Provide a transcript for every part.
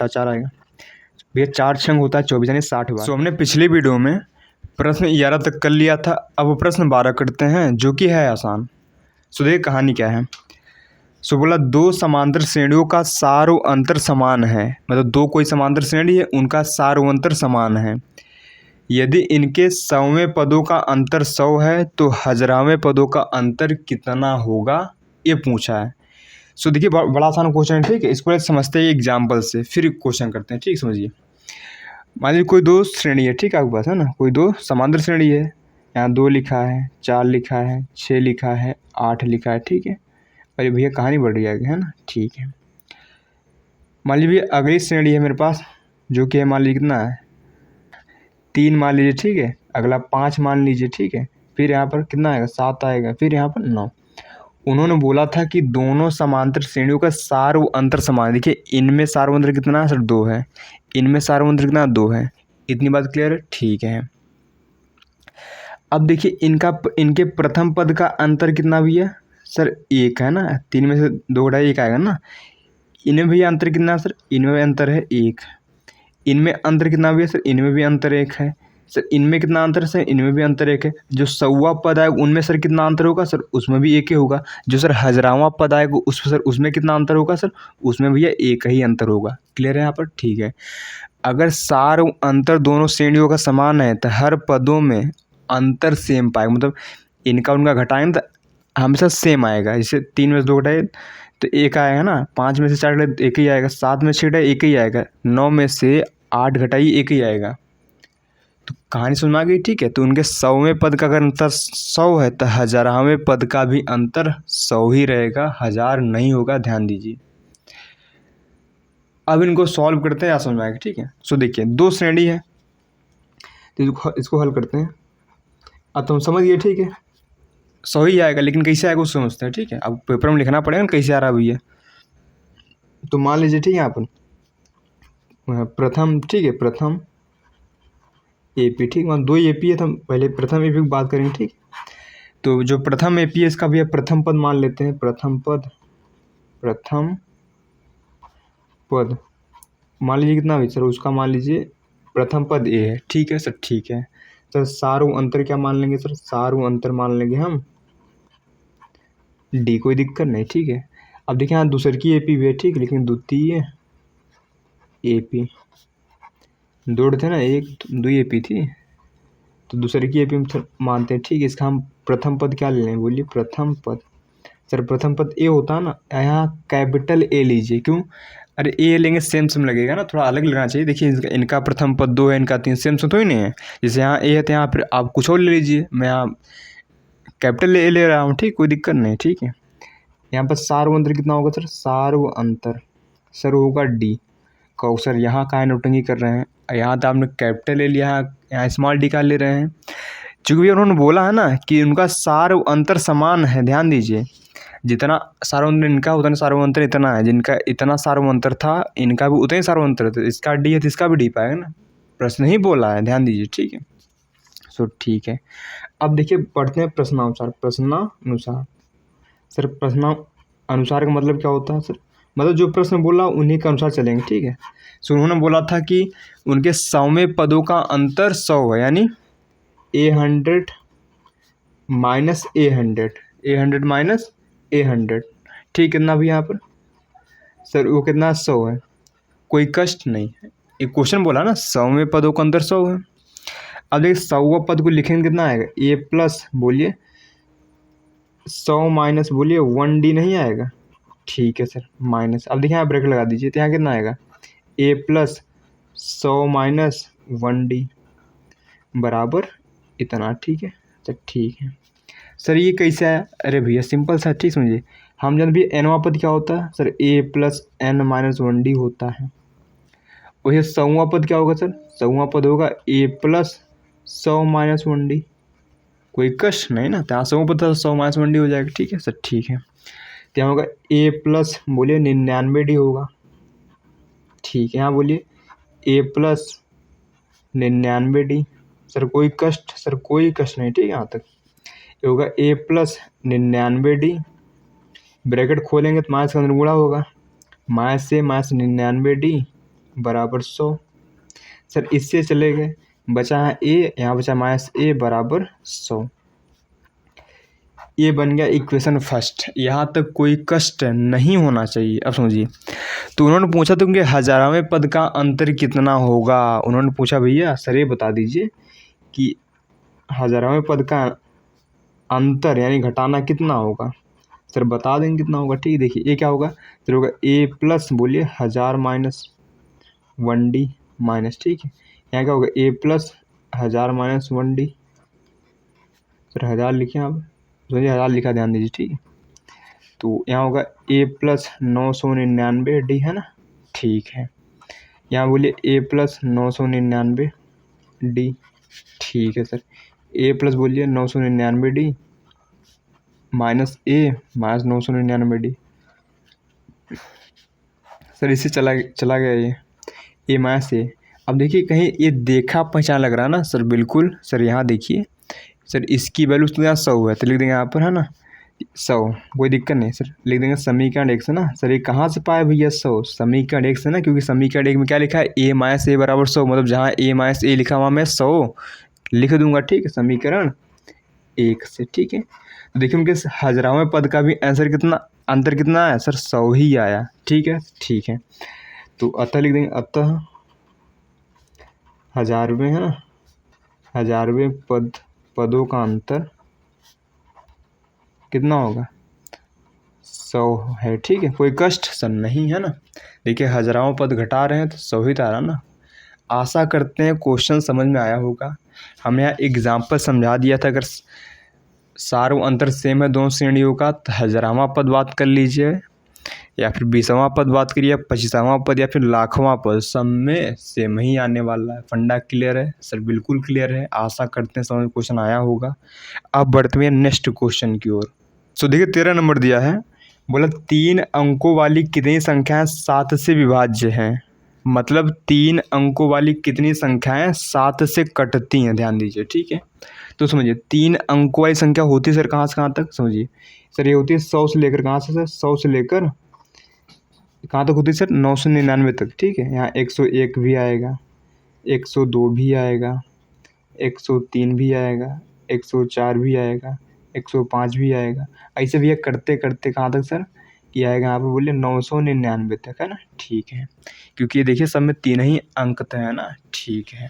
बटा 4 आएगा भैया। 4 छंग होता है 24 यानी 60 बार। सो हमने पिछली वीडियो में प्रश्न 11 तक कर लिया था, अब वो प्रश्न 12 करते हैं जो कि है आसान। सो देखिए कहानी क्या है। सो बोला दो समांतर श्रेणियों का सारो अंतर समान है, मतलब दो कोई समांतर श्रेणी है उनका सारो अंतर समान है। यदि इनके 100वें पदों का अंतर 100 है तो 1000वें पदों का अंतर कितना होगा, ये पूछा है। सो देखिए बड़ा आसान क्वेश्चन है, ठीक है। इसको समझते हैं एग्जाम्पल से, फिर क्वेश्चन करते हैं, ठीक। समझिए, मान लीजिए कोई दो श्रेणी है, ठीक है, आपके पास है ना, कोई दो समांतर श्रेणी है। यहाँ 2 लिखा है, 4 लिखा है, 6 लिखा है, 8 लिखा है, ठीक है। अरे भैया कहानी बढ़ रही है ना, ठीक है। मान लीजिए अगली श्रेणी है मेरे पास जो कि है, मान लीजिए कितना है 3 मान लीजिए, ठीक है। अगला 5 मान लीजिए, ठीक है। फिर यहाँ पर कितना आएगा 7 आएगा, फिर यहाँ पर 9। उन्होंने बोला था कि दोनों समांतर श्रेणियों का सार्व अंतर समान। देखिए इनमें सार्व अंतर कितना है सर 2 है, इनमें सार्व अंतर कितना 2 है। इतनी बात क्लियर है, ठीक है। अब देखिए इनके प्रथम पद का अंतर कितना भी है सर 1 है ना, 3 में से 2 घटाए 1 आएगा ना। इनमें भी अंतर कितना है सर, इनमें भी अंतर है 1। इनमें अंतर कितना भी है सर, इनमें भी अंतर 1 है। सर इनमें कितना अंतर है सर, इनमें भी अंतर 1 है। जो 100वां पद आएगा उनमें सर कितना अंतर होगा सर, उसमें भी 1 ही होगा। जो सर 1000वां पद आएगा उसमें कितना अंतर होगा सर, उसमें भैया 1 ही अंतर होगा। क्लियर है यहाँ पर, ठीक है। अगर सार अंतर दोनों श्रेणियों का समान है तो हर पदों में अंतर सेम पाएगा, मतलब इनका उनका घटाएंगे तो हमेशा सेम आएगा। जैसे 3 में से 2 घटाए तो 1 आएगा ना, 5 में से 4 घटाए तो 1 ही आएगा, 7 में से 6 घटाए 1 ही आएगा, 9 में से 8 घटाई 1 ही आएगा। तो कहानी समझ में आ गई, ठीक है। तो उनके 100वें पद का अगर अंतर 100 है तो 1000वें पद का भी अंतर 100 ही रहेगा, 1000 नहीं होगा, ध्यान दीजिए। अब इनको सॉल्व करते हैं, या समझ में आएगा, ठीक है। सो देखिए दो श्रेणी है तो इसको हल करते हैं। अब तुम समझ गए, ठीक है। 100 ही आएगा, लेकिन कैसे आएगा उसको समझते हैं, ठीक है। अब पेपर में लिखना पड़ेगा ना कैसे आ रहा है भैया। तो मान लीजिए, ठीक है, यहाँ पर प्रथम, ठीक है, प्रथम एपी, ठीक है। 2 एपी है तो हम पहले प्रथम एपी की बात करेंगे, ठीक। तो जो प्रथम एपी है इसका भैया प्रथम पद मान लेते हैं, प्रथम पद मान लीजिए कितना हुई सर, उसका मान लीजिए प्रथम पद ए है, ठीक है सर, ठीक है। सर सार्व अंतर क्या मान लेंगे सर, सार्व अंतर मान लेंगे हम डी, कोई दिक्कत नहीं, ठीक है। अब देखिए यहाँ दूसरी की एपी भी है, ठीक, लेकिन द्वितीय एपी 2 थे ना, 1 2 एपी थी तो दूसरे की एपी में मानते हैं, ठीक है। इसका हम प्रथम पद क्या ले लें, बोलिए प्रथम पद। सर प्रथम पद ए होता है ना, यहाँ कैपिटल ए लीजिए, क्यों, अरे ए लेंगे सेम लगेगा ना, थोड़ा अलग लगना चाहिए। देखिए इनका प्रथम पद 2 है, इनका 3, सेम तो ही नहीं है। जैसे यहाँ ए है तो यहाँ फिर आप कुछ और ले लीजिए, मैं यहाँ कैपिटल ए ले रहा हूँ, ठीक, कोई दिक्कत नहीं, ठीक है। यहाँ पर सार्व अंतर कितना होगा सर, सार्व अंतर सर होगा डी। कहो सर यहाँ का नोटंगी कर रहे हैं, यहाँ तो आपने कैपिटल ले लिया है, यहाँ स्मॉल डी का ले रहे हैं। चूँकि उन्होंने बोला है ना कि उनका सार्व अंतर समान है, ध्यान दीजिए। जितना सार्व अंतर इनका उतना सार्व अंतर इतना है, जिनका इतना सार्व अंतर था इनका भी उतना ही सार्व अंतर था। इसका डी है तो इसका भी डी पाएगा ना, प्रश्न ही बोला है, ध्यान दीजिए, ठीक है। सो ठीक है। अब देखिए पढ़ते हैं प्रश्नानुसार। प्रश्नानुसार सर, प्रश्नानुसार का मतलब क्या होता है सर, मतलब जो प्रश्न बोला उन्हीं के अनुसार चलेंगे, ठीक है। सो उन्होंने बोला था कि उनके 100वें पदों का अंतर 100 है, यानी A100 minus A100 minus A100, ठीक, कितना भी यहाँ पर सर वो कितना 100 है, कोई कष्ट नहीं है। एक क्वेश्चन बोला ना 100वें पदों का अंतर 100 है। अब देखिए 100वां पद को लिखेंगे कितना आएगा, A प्लस बोलिए 100 माइनस बोलिए 1D नहीं आएगा, ठीक है सर, माइनस। अब देखिए यहाँ ब्रेक लगा दीजिए तो यहाँ कितना आएगा A प्लस 100 माइनस 1D बराबर इतना, ठीक है सर, ठीक है। सर ये कैसे आया, अरे भैया सिंपल सा, ठीक, समझिए। हम जब भी एनवा पद क्या होता है sir, A plus N minus 1D होता है। वही 100वां पद क्या होगा सर, 100वां पद होगा A प्लस 100 माइनस 1D, कोई कष्ट नहीं ना, तो यहाँ 100वां पद 100 माइनस 1D हो जाएगा, ठीक है सर, ठीक है। तो यहाँ होगा A प्लस बोलिए 99D होगा, ठीक है। यहाँ बोलिए A प्लस 99D, सर कोई कष्ट, सर कोई कष्ट नहीं, ठीक है। यहाँ तक ये होगा A प्लस 99D, ब्रैकेट खोलेंगे तो माइनस का अंदर गुणा होगा, माइनस से माइनस 99D बराबर 100। सर इससे चले गए, बचा है ए, यहाँ बचा -a बराबर 100। ये बन गया इक्वेशन फर्स्ट। यहाँ तक कोई कष्ट नहीं होना चाहिए। अब समझिए, तो उन्होंने पूछा तो कि हजारवें पद का अंतर कितना होगा। उन्होंने पूछा भैया सर ये बता दीजिए कि हजारवें पद का अंतर यानी घटाना कितना होगा। सर बता देंगे कितना होगा। ठीक है, देखिए ये क्या होगा, सर होगा a प्लस बोलिए 1000 माइनस 1d माइनस, ठीक है, यहाँ क्या होगा a plus 1000 minus 1d। Sir 1000 लिखे आप, सोचिए 1000 लिखा, ध्यान दीजिए, ठीक है। तो यहाँ होगा a प्लस 999d है ना, ठीक है। यहाँ बोलिए a प्लस 999d, ठीक है सर। a प्लस बोलिए 999d minus a minus 999d। Sir इससे चला गया ये माइनस ए। अब देखिए कहीं ये देखा पहचान लग रहा है ना सर, बिल्कुल सर। यहाँ देखिए सर, इसकी वैल्यू तो यहाँ 100 है, तो लिख देंगे यहाँ पर, है ना 100, कोई दिक्कत नहीं सर। लिख देंगे समीकरण 1 से ना। सर ये कहाँ से पाए भैया 100, समीकरण 1 से ना, क्योंकि समीकरण 1 में क्या लिखा है a माइनस ए बराबर 100, मतलब जहाँ a माइनस ए लिखा वहाँ मैं 100 लिख दूंगा, ठीक है, समीकरण 1 से, ठीक है। तो देखिए उनके हजारवें पद का भी आंसर कितना, अंतर कितना आया सर, 100 ही आया, ठीक है, ठीक है। तो अतः लिख देंगे, अतः हजारवें है ना, हजारवें पदों का अंतर कितना होगा, 100 है, ठीक है। कोई कष्ट सर नहीं है ना। देखिए हजारों पद घटा रहे हैं तो 100 ही तो आ रहा ना। आशा करते हैं क्वेश्चन समझ में आया होगा। हमने यहाँ एग्जाम्पल समझा दिया था। अगर सार्व अंतर सेम है दोनों श्रेणियों का, तो हजारवां पद बात कर लीजिए, या फिर 20वां पद बात करिए, 25वां पद, या फिर लाखवां पद, सब में सेम ही आने वाला है। फंडा क्लियर है सर, बिल्कुल क्लियर है। आशा करते हैं समझ में क्वेश्चन आया होगा। अब बढ़ते हैं नेक्स्ट क्वेश्चन की ओर। सो देखिए 13 नंबर दिया है, बोला 3 अंकों वाली कितनी संख्याएं 7 से विभाज्य हैं। मतलब 3 अंकों वाली कितनी संख्याएं 7 से कटती हैं, ध्यान दीजिए, ठीक है। तो समझिए 3 अंकों वाली संख्या होती है सर कहाँ से कहाँ तक, समझिए सर ये होती है 100 से लेकर, कहाँ से सर 100 से लेकर कहाँ तक होती है सर, 999 तक, ठीक है। यहाँ 101 भी आएगा, 102 भी आएगा, 103 भी आएगा, 104 भी आएगा, 105 भी आएगा। ऐसे भैया करते करते कहाँ तक सर, ये आएगा यहाँ पर बोलिए 999 तक, है ना, ठीक है। क्योंकि ये देखिए सब में 3 ही अंक तो है ना, ठीक है।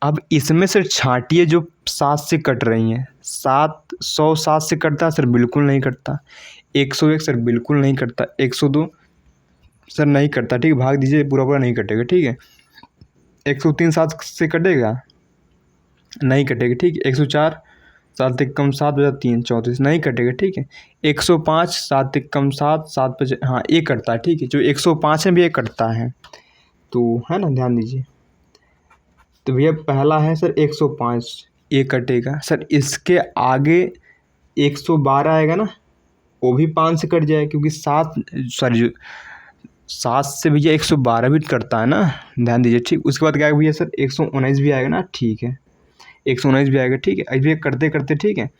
अब इसमें सर छांटिए जो 7 से कट रही हैं। 7 से कटता सर, बिल्कुल नहीं कटता। 101 सर बिल्कुल नहीं कटता। 102 सर नहीं कटता, ठीक है, भाग दीजिए, पूरा पूरा नहीं कटेगा, ठीक है। 103 7 से कटेगा, नहीं कटेगा, ठीक है। 104 7 एक कम 7 बजा 3 34, नहीं कटेगा, ठीक है। 105 7 एक कम 7 7 बजे, हाँ ये कटता है, ठीक है। जो 105 है भी ये कटता है, तो है ना, ध्यान दीजिए। तो भैया पहला है सर 105, ये कटेगा सर। इसके आगे 112 आएगा ना, वो भी 5 से कट जाए, क्योंकि 7 से भैया 112 भी कटता है ना, ध्यान दीजिए, ठीक। उसके बाद क्या आएगा भैया सर, 119 भी आएगा ना, ठीक है, 119 भी आएगा, ठीक है। ऐसे करते करते, ठीक है,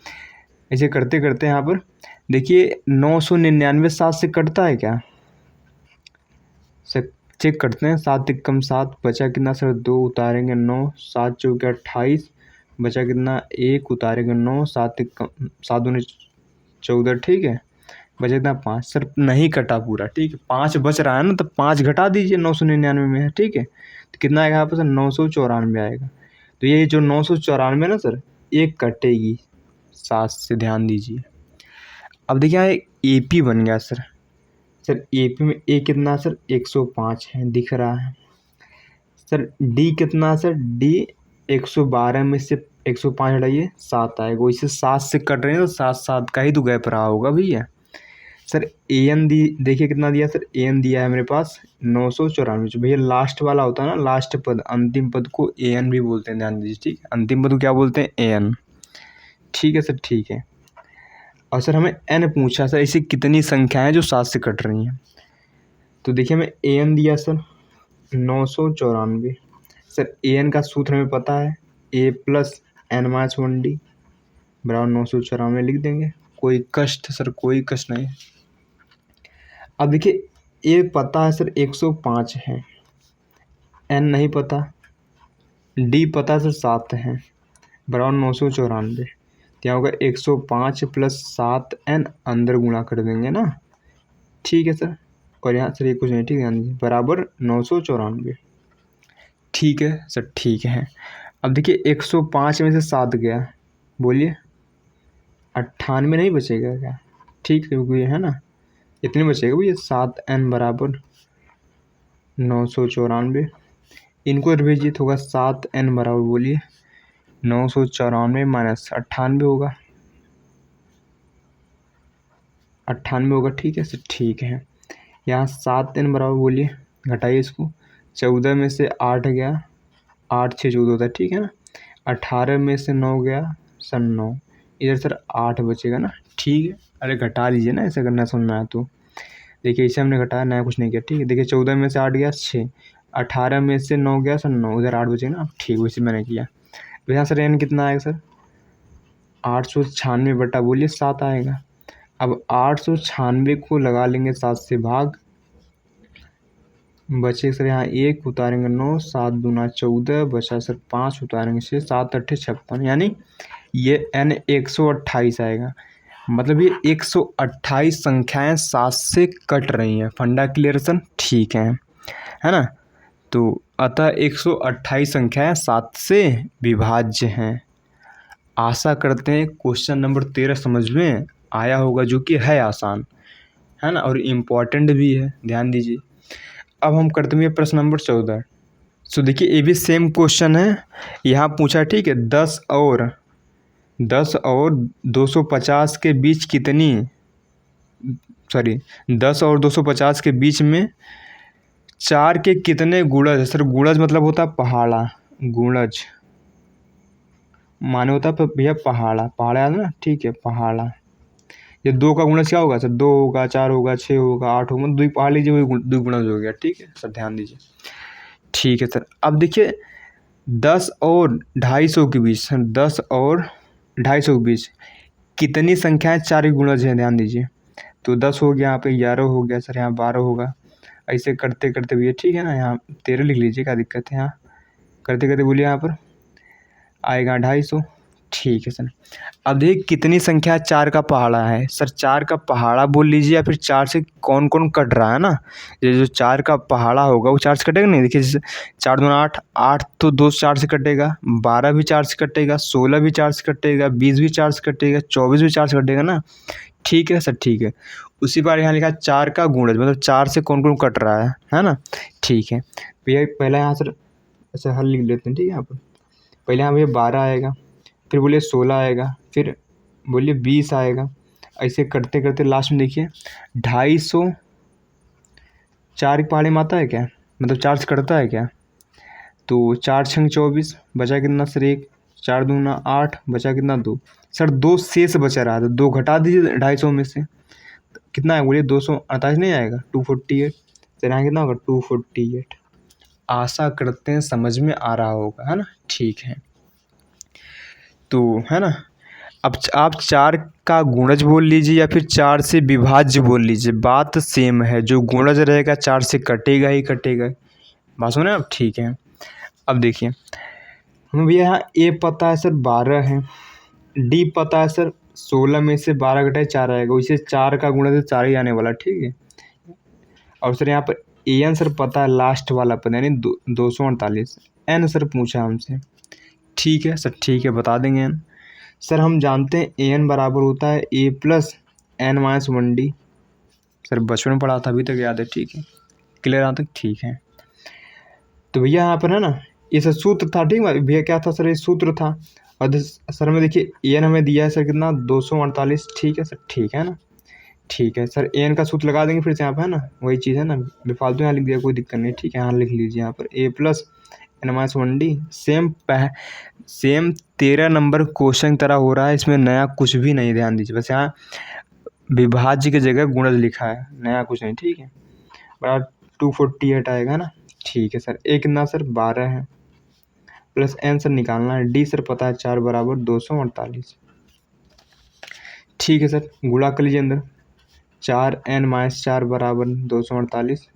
ऐसे करते करते यहाँ पर देखिए 999 7 से कटता है क्या सर, चेक करते हैं। 7 एक कम 7 बचा कितना सर, 2 उतारेंगे 9, 7 चौके 28, बचा कितना 1 उतारेंगे 9, 7 एक कम 7 दूनी 14, ठीक है, बचा कितना 5 सर, नहीं कटा पूरा, ठीक है। 5 बच रहा है ना, तो 5 घटा दीजिए 999 में है, ठीक है। तो कितना आएगा यहाँ पर सर, 994 आएगा। तो ये जो 994 ना सर, एक कटेगी 7 से, ध्यान दीजिए। अब देखिए यहाँ ए पी बन गया सर। सर ए पी में ए कितना सर, 105 है, दिख रहा है सर। डी कितना सर, डी 112 में से 105 हटाइए 7 आएगा। वैसे 7 से कट रहे हैं तो 7 7 का ही तो गैप रहा होगा भैया। सर ए एन देखिए कितना दिया सर, ए एन दिया है मेरे पास 994। जो भैया लास्ट वाला होता है ना, लास्ट पद, अंतिम पद को ए एन भी बोलते हैं, ध्यान दीजिए, ठीक है। अंतिम पद को क्या बोलते हैं, ए एन, ठीक है सर, ठीक है। और सर हमें एन पूछा सर, ऐसी कितनी संख्याएं जो 7 से कट रही हैं। तो देखिए हमें ए एन दिया सर 994। सर ए एन का सूत्र हमें पता है, a plus n minus 1d बराबर 994 लिख देंगे। कोई कष्ट सर, कोई कष्ट नहीं। अब देखिए ए पता है सर 105 है, एन नहीं पता, डी पता सर 7 है, बराबर 994। तो यहाँ होगा 105 प्लस 7n अंदर गुणा कर देंगे ना, ठीक है सर। और यहाँ सर ये कुछ नहीं, ठीक है, बराबर 994। ठीक है सर, ठीक है। अब देखिए 105 में से 7 गया, बोलिए 98 नहीं बचेगा क्या? ठीक है, क्योंकि ये है ना, इतने बचेगा भैया, 7n बराबर 994। इनको भेजिए तो होगा 7n बराबर, बोलिए 994 माइनस 98 होगा, 98 होगा, ठीक है सर, ठीक है। यहाँ 7n बराबर, बोलिए घटाइए इसको, 14 में से 8 गया, 8 6 14 होता है, ठीक है ना। 18 में से 9 गया सर 9, इधर सर 8 बचेगा ना, ठीक है। अरे घटा लीजिए ना, ऐसा करना समझ में आया तो। देखिए इसे हमने घटाया, नया कुछ नहीं किया, ठीक है। देखिए 14 में से 8 गया 6, 18 में से 9 गया सर 9, उधर 8 बचेगा ना, ठीक, वैसे मैंने किया। तो यहाँ सर n कितना आएगा सर? 896 बटा, बोलिए 7 आएगा। अब 896 को लगा लेंगे 7 से भाग, बचे सर यहाँ 1 उतारेंगे 9, 7 दूना 14, बचा सर 5 उतारेंगे 6, 7 8 56, यानी ये n 128 आएगा। मतलब ये 128 संख्याएं 7 से कट रही हैं। फंडा क्लियर सर, ठीक है ना। तो अतः 128 संख्याएं 7 से विभाज्य हैं। आशा करते हैं क्वेश्चन नंबर 13 समझ में आया होगा, जो कि है आसान, है ना, और इम्पॉर्टेंट भी है, ध्यान दीजिए। अब हम करते हैं प्रश्न नंबर 14। सो देखिए ये भी सेम क्वेश्चन है, यहाँ पूछा, ठीक है। 10 और 250 के बीच कितनी, सॉरी 10 और 250 के बीच में 4 के कितने गुणज है? सर गुणज मतलब होता है पहाड़ा, गुणज माने होता है भैया पहाड़ा, पहाड़ा है ना, ठीक है, पहाड़ा। ये 2 का गुणज क्या होगा सर? 2 होगा, 4 होगा, 6 होगा, 8 होगा, 2 पहाड़ लीजिए, वही 2 गुणज हो गया, ठीक है सर, ध्यान दीजिए। ठीक है सर, अब देखिए 10 और 250 के बीच, 10 और 250 के बीच कितनी संख्याएं 4 के गुणज हैं? ध्यान दीजिए। तो 10 हो गया, यहाँ पे 11 हो गया सर, यहाँ 12 होगा, ऐसे करते करते भैया, ठीक है ना, यहाँ 13 लिख लीजिए, क्या दिक्कत है। यहाँ करते करते बोलिए, यहाँ पर आएगा 250, ठीक है सर। अब देखिए कितनी संख्या 4 का पहाड़ा है? सर 4 का पहाड़ा बोल लीजिए, या फिर 4 से कौन कौन कट रहा है ना, ये जो 4 का पहाड़ा होगा वो 4 से कटेगा नहीं। देखिए जैसे 4 दूना 8, 8 तो 2 4 से कटेगा, 12 भी 4 से कटेगा, 16 भी 4 से कटेगा, 20 भी 4 से कटेगा, 24 भी 4 से कटेगा ना, ठीक है सर, ठीक है। उसी बार यहाँ लिखा 4 का गुणज, मतलब 4 से कौन कौन कट रहा है ना, ठीक है। भैया पहला यहाँ सर अच्छा हल लिख लेते हैं, ठीक है। यहाँ पर पहले यहाँ भैया 12 आएगा, फिर बोलिए 16 आएगा, फिर बोलिए 20 आएगा, ऐसे करते करते लास्ट में देखिए 250 4 के पहाड़े में आता है क्या, मतलब 4 से कटता है क्या? तो 4 छंग 24, बचा कितना सर 1, 4 दूना 8, बचा कितना 2, सर 2 शेष बचा रहा था, 2 घटा दीजिए 250 में से, कितना है बोलिए 248 नहीं आएगा, 248, सर यहाँ कितना होगा 248। आशा करते हैं समझ में आ रहा होगा, है ना, ठीक है। तो है ना, अब आप 4 का गुणज बोल लीजिए या फिर 4 से विभाज्य बोल लीजिए, बात सेम है। जो गुणज रहेगा 4 से कटेगा ही कटेगा, बात सुने आप, ठीक है। अब देखिए हमें भैया यहाँ ए पता है सर 12 है, डी पता है सर 16 में से 12 घटाए 4 आएगा, वैसे 4 का गुणज 4 ही आने वाला, ठीक है। और सर यहाँ पर ए एन सर पता है, लास्ट वाला पता यानी 248, एन सर पूछा हमसे, ठीक है सर, ठीक है, बता देंगे एन। सर हम जानते हैं ए एन बराबर होता है a plus n minus 1D, sir बचपन में पढ़ा था, अभी तक याद है, ठीक है, क्लियर यहाँ तक, ठीक है। तो भैया यहाँ पर है ना, ये सर सूत्र था, ठीक है भैया, क्या था सर, ये सूत्र था। और सर में देखिए ए एन हमें दिया है सर कितना 248, ठीक है सर, ठीक है ना, ठीक है सर। ए एन का सूत्र लगा देंगे फिर से यहाँ पर, है ना, वही चीज़ है ना, बेफालतू यहाँ लिख दिया, कोई दिक्कत नहीं, ठीक है, यहाँ लिख लीजिए, यहाँ पर a plus n minus 1D, same 13 number question की तरह हो रहा है, इसमें नया कुछ भी नहीं, ध्यान दीजिए, बस यहाँ विभाज्य की जगह गुणज लिखा है, नया कुछ नहीं, ठीक है। बराबर 248 आएगा ना, ठीक है सर। ए कितना सर 12 है, प्लस एन सर निकालना है, डी सर पता है 4 बराबर 248, ठीक है सर। गुणा कर लीजिए अंदर, 4n माइनस 4 बराबर 248,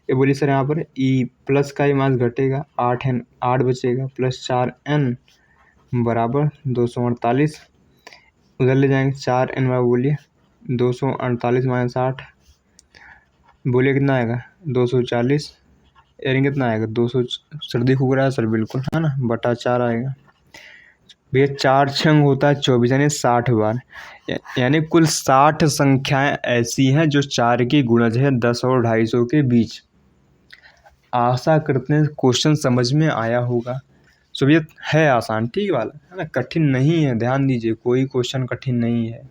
ये बोलिए सर यहाँ पर ई प्लस का ही मास घटेगा, 8 बचेगा प्लस 4n बराबर 248। उधर ले जाएंगे 4n बराबर बोलिए 248 माइनस 8 बोलिए कितना आएगा 240, यानी कितना आएगा 200। सर्दी फूक रहा है सर बिल्कुल, है ना, बटा 4 आएगा भैया। 4 छंग होता है 24 यानी 60 बार, यानी कुल 60 संख्याएं ऐसी हैं जो 4 की गुणज है 10 और 250 के बीच। आशा करते हैं क्वेश्चन समझ में आया होगा। सो ये है आसान, ठीक वाला, है ना, कठिन नहीं है, ध्यान दीजिए, कोई क्वेश्चन कठिन नहीं है।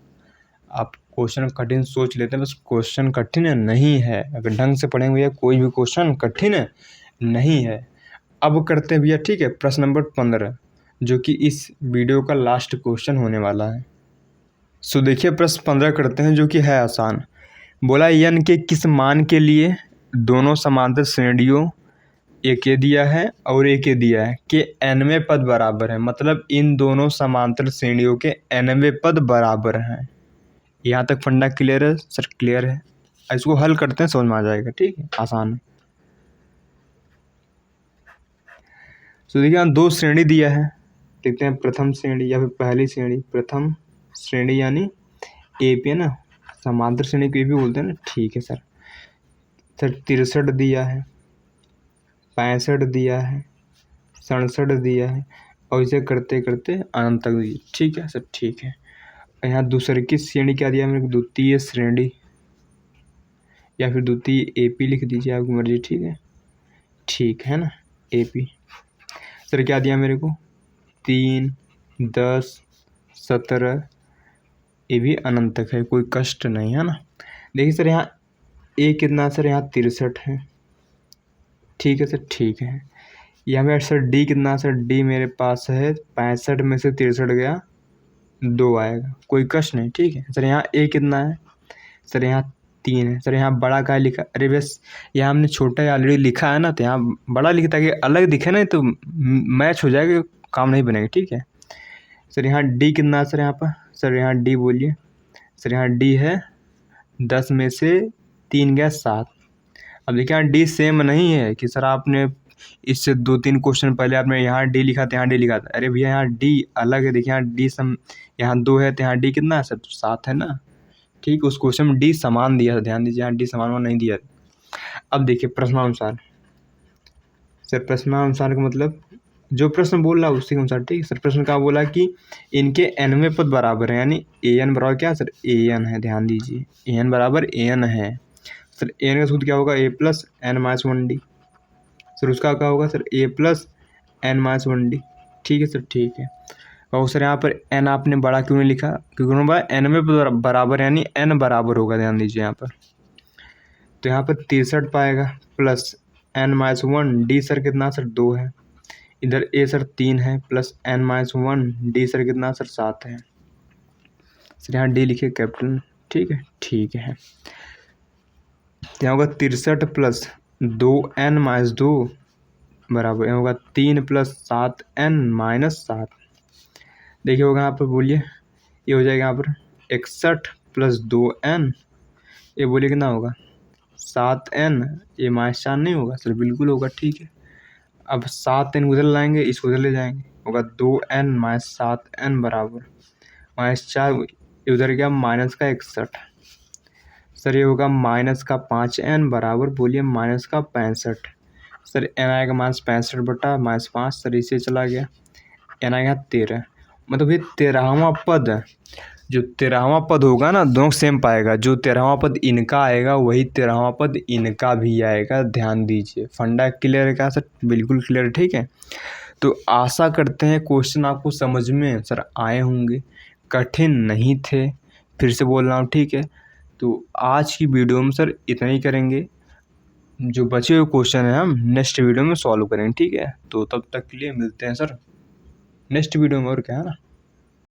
आप क्वेश्चन कठिन सोच लेते हैं, बस क्वेश्चन कठिन नहीं है, अगर ढंग से पढ़ेंगे भैया कोई भी क्वेश्चन कठिन नहीं है। अब करते हैं भैया, ठीक है, प्रश्न नंबर 15 जो कि इस वीडियो का लास्ट क्वेश्चन होने वाला है। सो देखिए प्रश्न 15 करते हैं जो कि है आसान। बोला n के किस मान के लिए दोनों समांतर श्रेणियों एक ये दिया है और एक ये दिया है कि nवें पद बराबर है, मतलब इन दोनों समांतर श्रेणियों के nवें पद बराबर हैं। यहाँ तक फंडा क्लियर है सर? क्लियर है। इसको हल करते हैं, समझ में आ जाएगा, ठीक है, आसान है। तो देखिए यहाँ 2 श्रेणी दिया है, देखते हैं प्रथम श्रेणी या फिर पहली श्रेणी। प्रथम श्रेणी यानी AP है ना, समांतर श्रेणी को भी बोलते हैं ना, ठीक है सर। 63 दिया है, 65 दिया है, 67 दिया है, और इसे करते करते अनंत तक दिया, ठीक है सर, ठीक है। यहाँ दूसरे की श्रेणी क्या दिया मेरे को? द्वितीय श्रेणी या फिर द्वितीय AP लिख दीजिए, आपकी मर्जी, ठीक है, ठीक है ना, AP। सर क्या दिया मेरे को? 3, 10, 17, ये भी अनंत तक है, कोई कष्ट नहीं, है ना। देखिए सर यहाँ A कितना सर? यहाँ 63 है, ठीक है सर, ठीक है। यहाँ में सर D कितना सर? D मेरे पास है 65 में से 63 गया 2 आएगा, कोई कष्ट नहीं, ठीक है सर। यहाँ A कितना है सर? यहाँ 3 है सर। यहाँ बड़ा का लिखा, अरे बस यहाँ हमने छोटा ऑलरेडी लिखा है ना, तो यहाँ बड़ा लिखा ताकि अलग दिखे ना, तो मैच हो जाएगा, काम नहीं बनेगा, ठीक है सर। यहाँ D कितना है सर? यहाँ पर सर यहाँ D बोलिए सर। यहाँ D है 10 में से 3 गया 7। अब देखिए यहाँ D सेम नहीं है कि सर आपने इससे 2-3 क्वेश्चन पहले आपने यहाँ D लिखा था, यहाँ D लिखा था, अरे भैया यहाँ D अलग है। देखिए यहाँ D यहाँ 2 है, तो यहाँ D कितना है सर? 7 है ना, ठीक। उस क्वेश्चन में D समान दिया था, ध्यान दीजिए, यहाँ D समान नहीं दिया था। अब देखिए प्रश्नानुसार सर, प्रश्नानुसार का मतलब जो प्रश्न बोल रहा है उसी के अनुसार, ठीक है सर। प्रश्न का बोला कि इनके nवें पद बराबर है, यानी an बराबर क्या सर? an है, ध्यान दीजिए, an बराबर an है सर। an का सूत्र क्या होगा? a plus n minus 1d sir. उसका क्या होगा sir? a plus n minus 1d, ठीक है सर, ठीक है। और सर यहाँ पर n आपने बड़ा क्यों नहीं लिखा? क्योंकि भाई nवें पद बराबर यानी n बराबर होगा, ध्यान दीजिए यहाँ पर। तो यहाँ पर 63 पाएगा plus n minus 1d sir कितना सर? 2 है। इधर a सर 3 है plus n minus 1d sir कितना सर? 7 है सर। यहाँ d लिखिए कैपिटल, ठीक है, ठीक है। यहाँ होगा 63 प्लस 2n माइनस 2 बराबर यहाँ होगा 3 प्लस 7n माइनस 7। देखिए होगा यहाँ पर, बोलिए ये हो जाएगा यहाँ पर 61 प्लस 2n, ये बोलिए कितना होगा? 7n, ये माइनस 4 नहीं होगा सर? बिल्कुल होगा, ठीक है। अब 7n उधर लाएंगे, इसको उधर ले जाएंगे, होगा 2n माइनस 7n बराबर माइनस 4, उधर गया माइनस का 61 सर। ये होगा माइनस का 5n बराबर बोलिए माइनस का 65 सर। n आएगा माइनस 65 बटा माइनस 5 सर, इसे चला गया, n आएगा 13, मतलब ये 13वां पद, जो 13वां पद होगा ना, दोनों सेम पाएगा। जो 13वां पद इनका आएगा वही 13वां पद इनका भी आएगा, ध्यान दीजिए। फंडा क्लियर है क्या सर? बिल्कुल क्लियर है, ठीक है। तो आशा करते हैं क्वेश्चन आपको समझ में सर आए होंगे, कठिन नहीं थे, फिर से बोल रहा हूँ, ठीक है। तो आज की वीडियो में सर इतना ही करेंगे, जो बचे हुए क्वेश्चन है हम नेक्स्ट वीडियो में सॉल्व करेंगे, ठीक है। तो तब तक के लिए मिलते हैं सर नेक्स्ट वीडियो में, और क्या है ना।